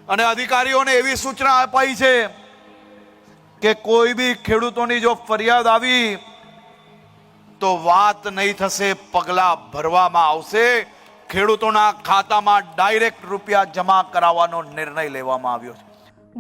અને અધિકારીઓને એવી સૂચના અપાઈ છે કે કોઈ બી ખેડૂતોની જો ફરિયાદ આવી તો વાત નહીં થશે, પગલાં ભરવામાં આવશે. ખેડૂતોના ખાતામાં ડાયરેક્ટ રૂપિયા જમા કરાવવાનો નિર્ણય લેવામાં આવ્યો છે.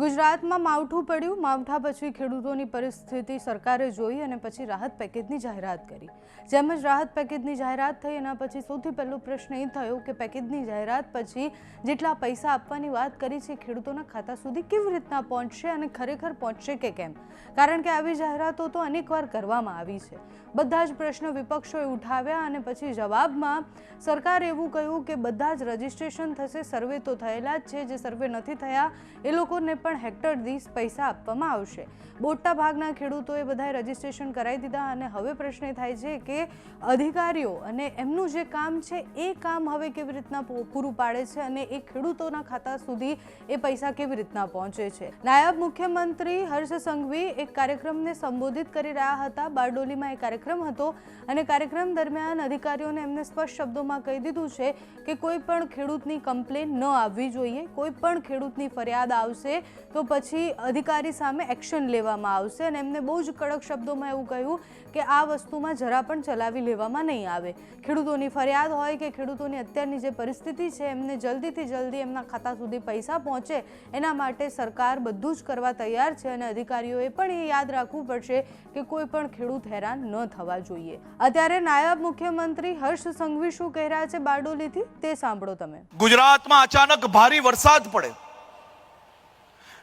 ગુજરાતમાં માવઠું પડ્યું. માવઠા પછી ખેડૂતોની પરિસ્થિતિ સરકારે જોઈ અને પછી રાહત પેકેજની જાહેરાત કરી. જેમ જ રાહત પેકેજની જાહેરાત થઈ એના પછી સૌથી પહેલો પ્રશ્ન એ થયો કે પેકેજની જાહેરાત પછી જેટલા પૈસા આપવાની વાત કરી છે ખેડૂતોના ખાતા સુધી કેવી રીતના પહોંચશે અને ખરેખર પહોંચશે કે કેમ? કારણ કે આવી જાહેરાતો તો અનેકવાર કરવામાં આવી છે. બધા જ પ્રશ્નો વિપક્ષોએ ઉઠાવ્યા અને પછી જવાબમાં સરકારે એવું કહ્યું કે બધા જ રજીસ્ટ્રેશન થશે, સર્વે તો થયેલા જ છે, જે સર્વે નથી થયા એ લોકોને પણ હેક્ટર દીઠ પૈસા આપવામાં આવશે. મોટા ભાગના ખેડૂતોએ બધાએ રજીસ્ટ્રેશન કરાવી દીધા અને હવે પ્રશ્ન એ થાય છે કે અધિકારીઓ અને એમનું જે કામ છે એ કામ હવે કેવી રીતના પૂરું પાડે છે અને એ ખેડૂતોના ખાતા સુધી એ પૈસા કેવી રીતના પહોંચે છે. નાયબ મુખ્યમંત્રી હર્ષ સંઘવી એક કાર્યક્રમને સંબોધિત કરી રહ્યા હતા. બારડોલીમાં એક કાર્યક્રમ હતો અને કાર્યક્રમ દરમિયાન અધિકારીઓને એમને સ્પષ્ટ શબ્દોમાં કહી દીધું છે કે કોઈ પણ ખેડૂતની કમ્પ્લેન ન આવવી જોઈએ. કોઈ પણ ખેડૂતની ફરિયાદ આવશે તો પછી અધિકારી સામે એક્શન લેવામાં આવશે અને એમને બહુ જ કડક શબ્દોમાં એવું કહ્યું કે આ વસ્તુમાં જરા પણ ચલાવી લેવામાં નહીં આવે. ખેડૂતોની ફરિયાદ હોય કે ખેડૂતોની અત્યારની જે પરિસ્થિતિ છે એમને જલ્દીથી જલ્દી એમના ખાતા સુધી પૈસા પહોંચે એના માટે સરકાર બધું જ કરવા તૈયાર છે અને અધિકારીઓએ પણ એ યાદ રાખવું પડશે કે કોઈ પણ ખેડૂત હેરાન ન થવા જોઈએ. અત્યારે નાયબ મુખ્યમંત્રી હર્ષ સંઘવી શું કહી રહ્યા છે બારડોલીથી તે સાંભળો તમે. ગુજરાતમાં અચાનક ભારે વરસાદ પડે,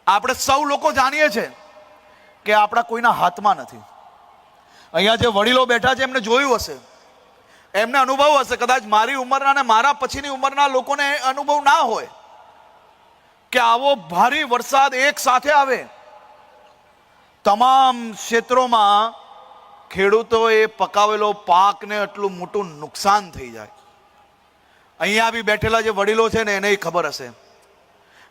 આપણે સૌ લોકો જાણીએ છીએ કે આપણા કોઈના હાથમાં નથી. અહીંયા જે વડીલો બેઠા છે એમને જોયું હશે, એમને અનુભવ હશે. કદાચ મારી ઉંમરના અને મારા પછીની ઉંમરના લોકોને અનુભવ ના હોય કે આવો ભારે વરસાદ એક સાથે આવે, તમામ ક્ષેત્રોમાં ખેડૂતોએ પકાવેલો પાકને એટલું મોટું નુકસાન થઈ જાય. અહીંયા બી બેઠેલા જે વડીલો છે ને એને ખબર હશે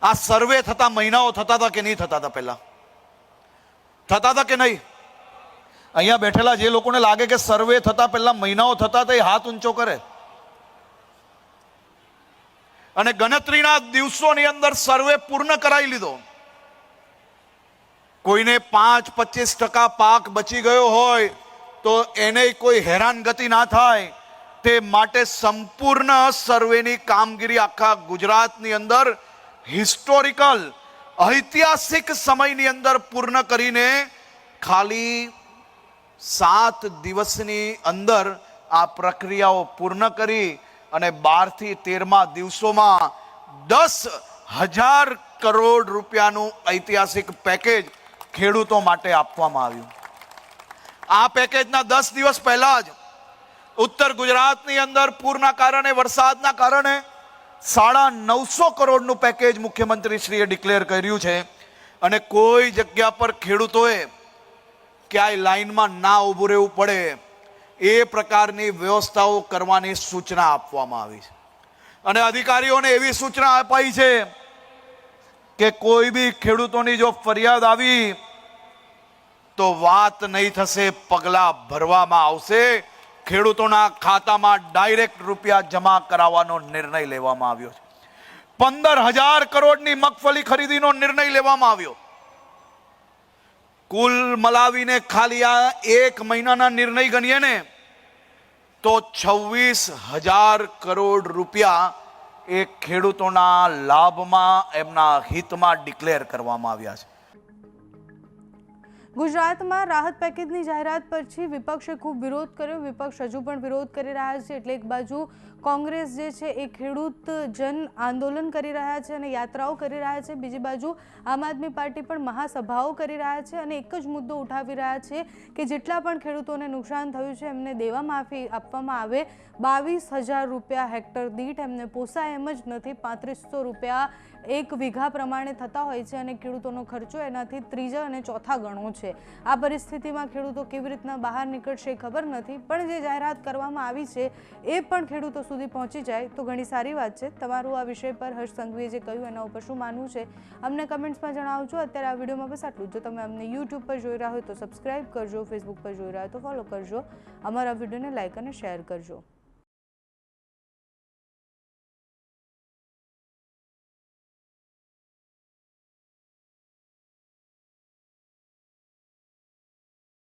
આ સર્વે થતા મહિનાઓ થતા હતા કે નહીં થતા હતા? પહેલા થતા હતા કે નહીં? અહીંયા બેઠેલા જે લોકોને લાગે કે સર્વે થતા પહેલા મહિનાઓ થતા હતા એ હાથ ઊંચો કરે. અને ગણતરીના દિવસોની અંદર સર્વે પૂર્ણ કરાવી લીધો. કોઈને 5-25% પાક બચી ગયો હોય તો એને કોઈ હેરાનગતિ ના થાય તે માટે સંપૂર્ણ સર્વેની કામગીરી આખા ગુજરાતની અંદર હિસ્ટોરિકલ ઐતિહાસિક સમયની અંદર પૂર્ણ કરીને ખાલી 7 દિવસની અંદર આ પ્રક્રિયાઓ પૂર્ણ કરી અને 12 થી 13મા દિવસોમાં 10,000 કરોડ રૂપિયાનું ઐતિહાસિક પેકેજ ખેડૂતો માટે આપવામાં આવ્યું. આ પેકેજના 10 દિવસ પહેલા જ ઉત્તર ગુજરાતની અંદર પૂરના કારણે, વરસાદના કારણે 950 કરોડનું પેકેજ મુખ્યમંત્રીશ્રીએ ડિક્લેર કર્યું છે. અને કોઈ જગ્યા પર ખેડૂતોએ ક્યાંય લાઈનમાં ના ઊભું રહેવું પડે એ પ્રકારની વ્યવસ્થાઓ કરવાની સૂચના આપવામાં આવી છે. અને અધિકારીઓને એવી સૂચના અપાઈ છે કે કોઈ બી ખેડૂતોની જો ફરિયાદ આવી તો વાત નહીં થશે, પગલાં ભરવામાં આવશે. ખેડૂતોના ખાતામાં ડાયરેક્ટ રૂપિયા જમા કરાવવાનો નિર્ણય લેવામાં આવ્યો છે. 15,000 કરોડની મગફળી ખરીદીનો નિર્ણય લેવામાં આવ્યો. કુલ મલાવીને ખાલી આ 1 મહિનાના નિર્ણય ગણીએ ને તો 26,000 કરોડ રૂપિયા એ ખેડૂતોના લાભમાં, એમના હિતમાં ડિક્લેર કરવામાં આવ્યા છે. ગુજરાતમાં રાહત પેકેજની જાહેરાત પછી વિપક્ષે ખૂબ વિરોધ કર્યો. વિપક્ષ હજુ પણ વિરોધ કરી રહ્યા છે. એટલે એક બાજુ કોંગ્રેસ જે છે એ ખેડૂત જન આંદોલન કરી રહ્યા છે અને યાત્રાઓ કરી રહ્યા છે. બીજી બાજુ આમ આદમી પાર્ટી પણ મહાસભાઓ કરી રહ્યા છે અને એક જ મુદ્દો ઉઠાવી રહ્યા છે કે જેટલા પણ ખેડૂતોને નુકસાન થયું છે એમને દેવા માફી આપવામાં આવે. 22,000 રૂપિયા હેક્ટર દીઠ એમને પોસાય એમ જ નથી. 3500 રૂપિયા 1 વીઘા પ્રમાણે થતા હોય છે અને ખેડૂતોનો ખર્ચો એનાથી 3 અને 4 ગણો છે. આ પરિસ્થિતિમાં ખેડૂતો કેવી રીતના બહાર નીકળશે ખબર નથી, પણ જે જાહેરાત કરવામાં આવી છે એ પણ ખેડૂતો સુધી પહોંચી જાય તો ઘણી સારી વાત છે. તમારું આ વિષય પર હર્ષ સંઘવીએ જે કહ્યું એના ઉપર શું માનવું છે અમને કમેન્ટ્સમાં જણાવજો. અત્યારે આ વિડીયોમાં બસ આટલું. જો તમે અમને યુટ્યુબ પર જોઈ રહ્યા હોય તો સબસ્ક્રાઇબ કરજો, ફેસબુક પર જોઈ રહ્યા હોય તો ફોલો કરજો, અમારા વિડીયોને લાઇક અને શેર કરજો.